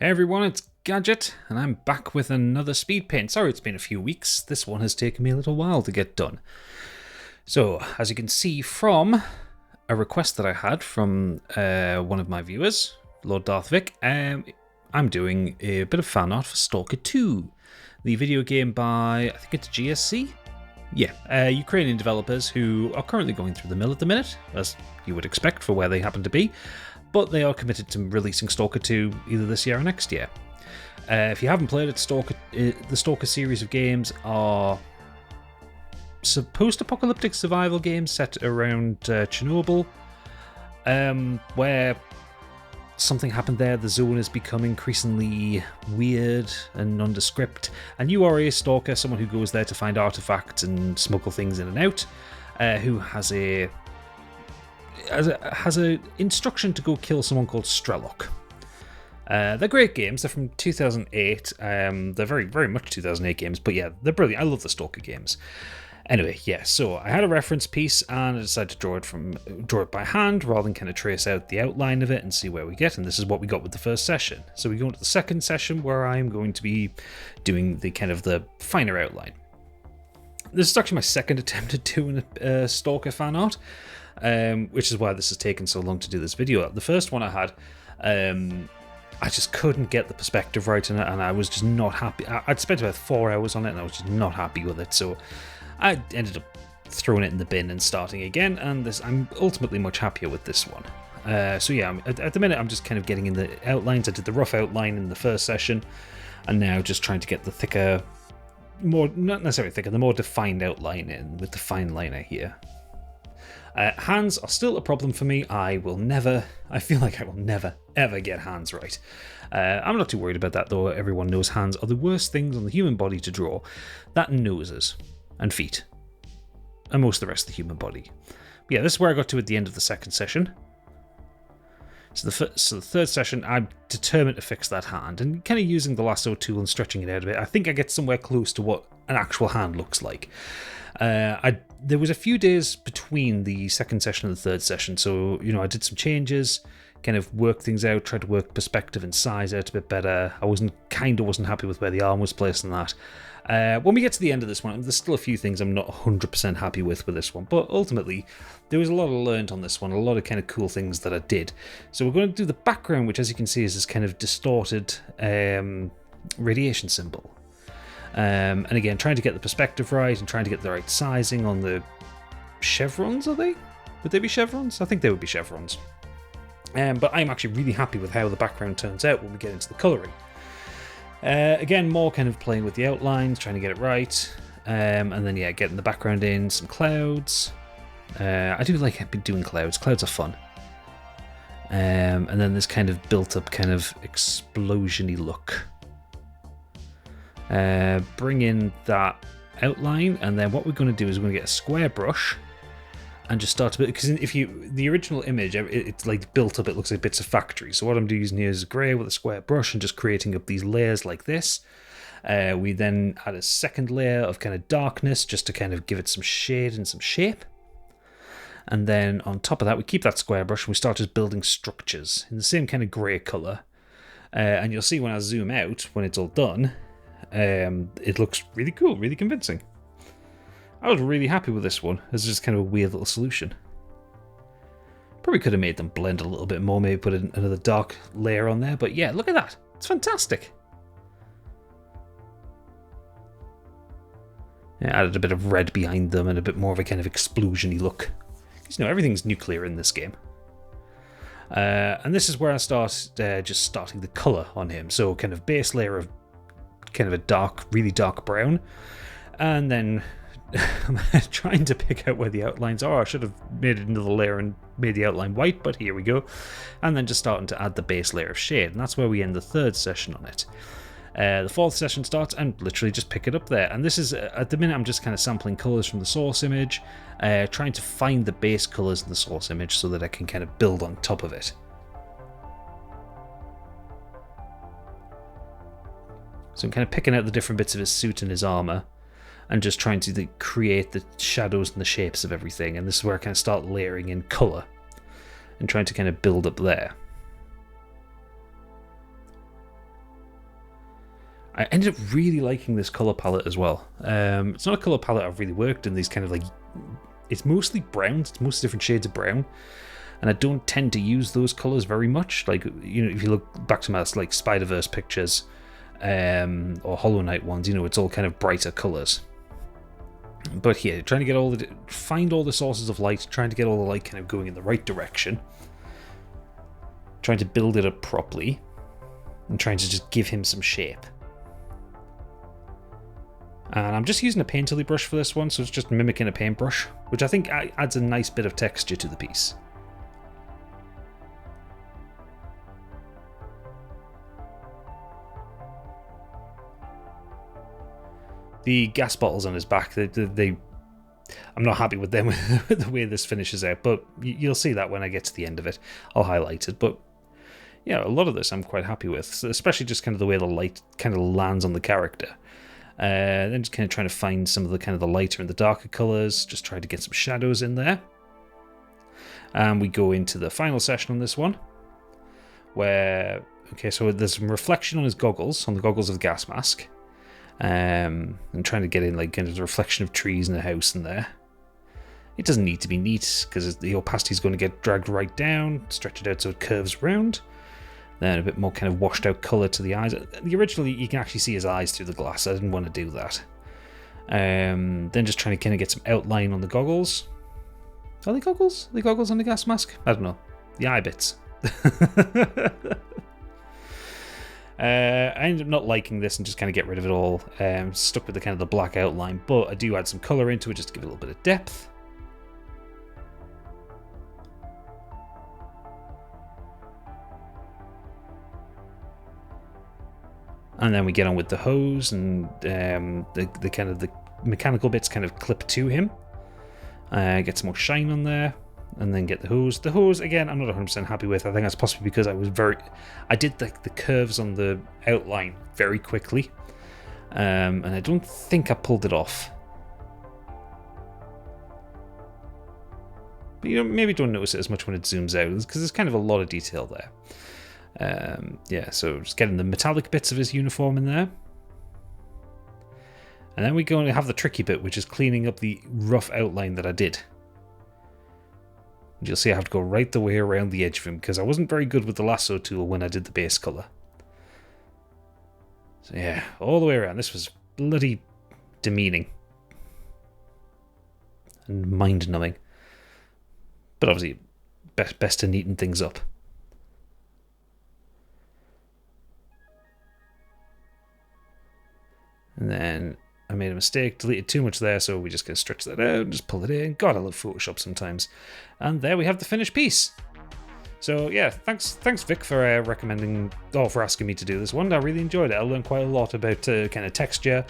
Hey everyone, it's Gadget, and I'm back with another speed paint. Sorry it's been a few weeks, this one has taken me a little while to get done. So, as you can see from a request that I had from one of my viewers, Lord Darth Vic, I'm doing a bit of fan art for Stalker 2, the video game by, I think it's GSC? Yeah, Ukrainian developers who are currently going through the mill at the minute, as you would expect for where they happen to be. But they are committed to releasing Stalker 2 either this year or next year. If you haven't played it, the Stalker series of games are post-apocalyptic survival games set around Chernobyl, where something happened there. The zone has become increasingly weird and nondescript, and you are a stalker, someone who goes there to find artifacts and smuggle things in and out, who has a instruction to go kill someone called Strelok. They're great games. They're from 2008. They're very, very much 2008 games, but yeah, they're brilliant. I love the Stalker games. Anyway, yeah, so I had a reference piece and I decided to draw it by hand rather than kind of trace out the outline of it and see where we get, and this is what we got with the first session. So we go into the second session where I'm going to be doing the finer outline. This is actually my second attempt at doing a Stalker fan art. Which is why this has taken so long to do this video. The first one I had, I just couldn't get the perspective right in it, and I was just not happy. I'd spent about 4 hours on it, and I was just not happy with it, so I ended up throwing it in the bin and starting again, and I'm ultimately much happier with this one. So yeah, at the minute I'm just kind of getting in the outlines. I did the rough outline in the first session, and now just trying to get the thicker, not necessarily thicker, the more defined outline in with the fine liner here. Hands are still a problem for me. I feel like I will never, ever get hands right. I'm not too worried about that, though. Everyone knows hands are the worst things on the human body to draw. That and noses and feet and most of the rest of the human body. But yeah, this is where I got to at the end of the second session. So the third session, I'm determined to fix that hand, and kind of using the lasso tool and stretching it out a bit, I think I get somewhere close to what an actual hand looks like. There was a few days between the second session and the third session, so I did some changes, kind of worked things out, tried to work perspective and size out a bit better. I wasn't happy with where the arm was placed and that. When we get to the end of this one, there's still a few things I'm not 100% happy with this one, but ultimately there was a lot of learned on this one, a lot of kind of cool things that I did. So we're going to do the background, which as you can see is this kind of distorted radiation symbol. And again, trying to get the perspective right and trying to get the right sizing on the chevrons, are they? Would they be chevrons? I think they would be chevrons. But I'm actually really happy with how the background turns out when we get into the colouring. Again, more kind of playing with the outlines, trying to get it right. And then, yeah, getting the background in, some clouds. I do like doing clouds. Clouds are fun. And then this kind of built-up kind of explosion-y look. Bring in that outline, and then what we're going to do is we're going to get a square brush and just start to build, because the original image, it's like built up, it looks like bits of factory. So what I'm using here is grey with a square brush and just creating up these layers like this. We then add a second layer of kind of darkness just to kind of give it some shade and some shape. And then on top of that, we keep that square brush and we start just building structures in the same kind of grey colour. And you'll see when I zoom out, when it's all done, it looks really cool, really convincing. I was really happy with this one. It's just kind of a weird little solution. Probably could have made them blend a little bit more, maybe put another dark layer on there, but yeah, look at that. It's fantastic. Yeah, added a bit of red behind them and a bit more of a kind of explosion-y look. Because, everything's nuclear in this game. And this is where I start just starting the colour on him. So kind of base layer of kind of a dark, really dark brown. And then I'm trying to pick out where the outlines are. I should have made it another layer and made the outline white, but here we go. And then just starting to add the base layer of shade. And that's where we end the third session on it. The fourth session starts and literally just pick it up there. And this is, at the minute, I'm just kind of sampling colours from the source image, trying to find the base colours in the source image so that I can kind of build on top of it. So I'm kind of picking out the different bits of his suit and his armour and just trying to create the shadows and the shapes of everything. And this is where I kind of start layering in colour and trying to kind of build up there. I ended up really liking this colour palette as well. It's not a colour palette I've really worked in. These kind of like, it's mostly brown. It's mostly different shades of brown, and I don't tend to use those colours very much. Like, you know, if you look back to my like Spider-Verse pictures, or Hollow Knight ones, you know, it's all kind of brighter colours. But here, trying to get find all the sources of light, trying to get all the light kind of going in the right direction, trying to build it up properly, and trying to just give him some shape. And I'm just using a painterly brush for this one, so it's just mimicking a paintbrush, which I think adds a nice bit of texture to the piece. The gas bottles on his back, I'm not happy with them with the way this finishes out, but you'll see that when I get to the end of it. I'll highlight it, but yeah, a lot of this I'm quite happy with, especially just kind of the way the light kind of lands on the character. Then just kind of trying to find some of the kind of the lighter and the darker colours, just trying to get some shadows in there. And we go into the final session on this one, where, okay, so there's some reflection on his goggles, on the goggles of the gas mask. And trying to get in like kind of the reflection of trees in the house in there. It doesn't need to be neat because the opacity is going to get dragged right down, stretch it out so it curves round. Then a bit more kind of washed out colour to the eyes. Originally you can actually see his eyes through the glass. I didn't want to do that. Then just trying to kind of get some outline on the goggles. Are they goggles? Are they goggles on the gas mask? I don't know. The eye bits. I ended up not liking this and just kind of get rid of it all. Stuck with the kind of the black outline, but I do add some colour into it just to give it a little bit of depth. And then we get on with the hose, and the kind of the mechanical bits kind of clip to him. Get some more shine on there. And then get the hose. The hose, again, I'm not 100% happy with. I think that's possibly because I did the curves on the outline very quickly. And I don't think I pulled it off. But you know, maybe don't notice it as much when it zooms out, because there's kind of a lot of detail there. Yeah, so just getting the metallic bits of his uniform in there. And then we go and have the tricky bit, which is cleaning up the rough outline that I did. You'll see I have to go right the way around the edge of him because I wasn't very good with the lasso tool when I did the base colour. So yeah, all the way around. This was bloody demeaning. And mind-numbing. But obviously, best to neaten things up. And then I made a mistake, deleted too much there, so we just going to stretch that out and just pull it in. God, I love Photoshop sometimes. And there we have the finished piece. So yeah, thanks Vic for recommending, or for asking me to do this one. I really enjoyed it. I learned quite a lot about kind of texture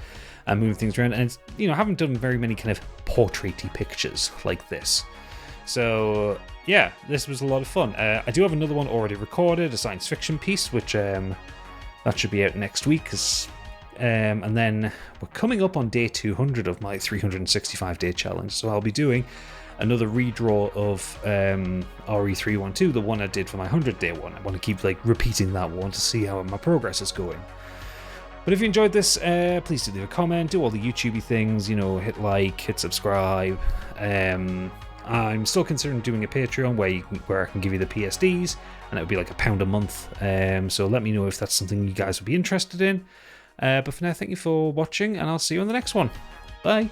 and moving things around. And it's, you know, I haven't done very many kind of portraity pictures like this. So yeah, this was a lot of fun. I do have another one already recorded, a science fiction piece, which that should be out next week. And then we're coming up on day 200 of my 365-day challenge, so I'll be doing another redraw of RE312, the one I did for my 100-day one. I want to keep like repeating that one to see how my progress is going. But if you enjoyed this, please do leave a comment, do all the YouTubey things, you know, hit like, hit subscribe. I'm still considering doing a Patreon where I can give you the PSDs, and it would be like £1 a month. So let me know if that's something you guys would be interested in. But for now, thank you for watching, and I'll see you on the next one. Bye!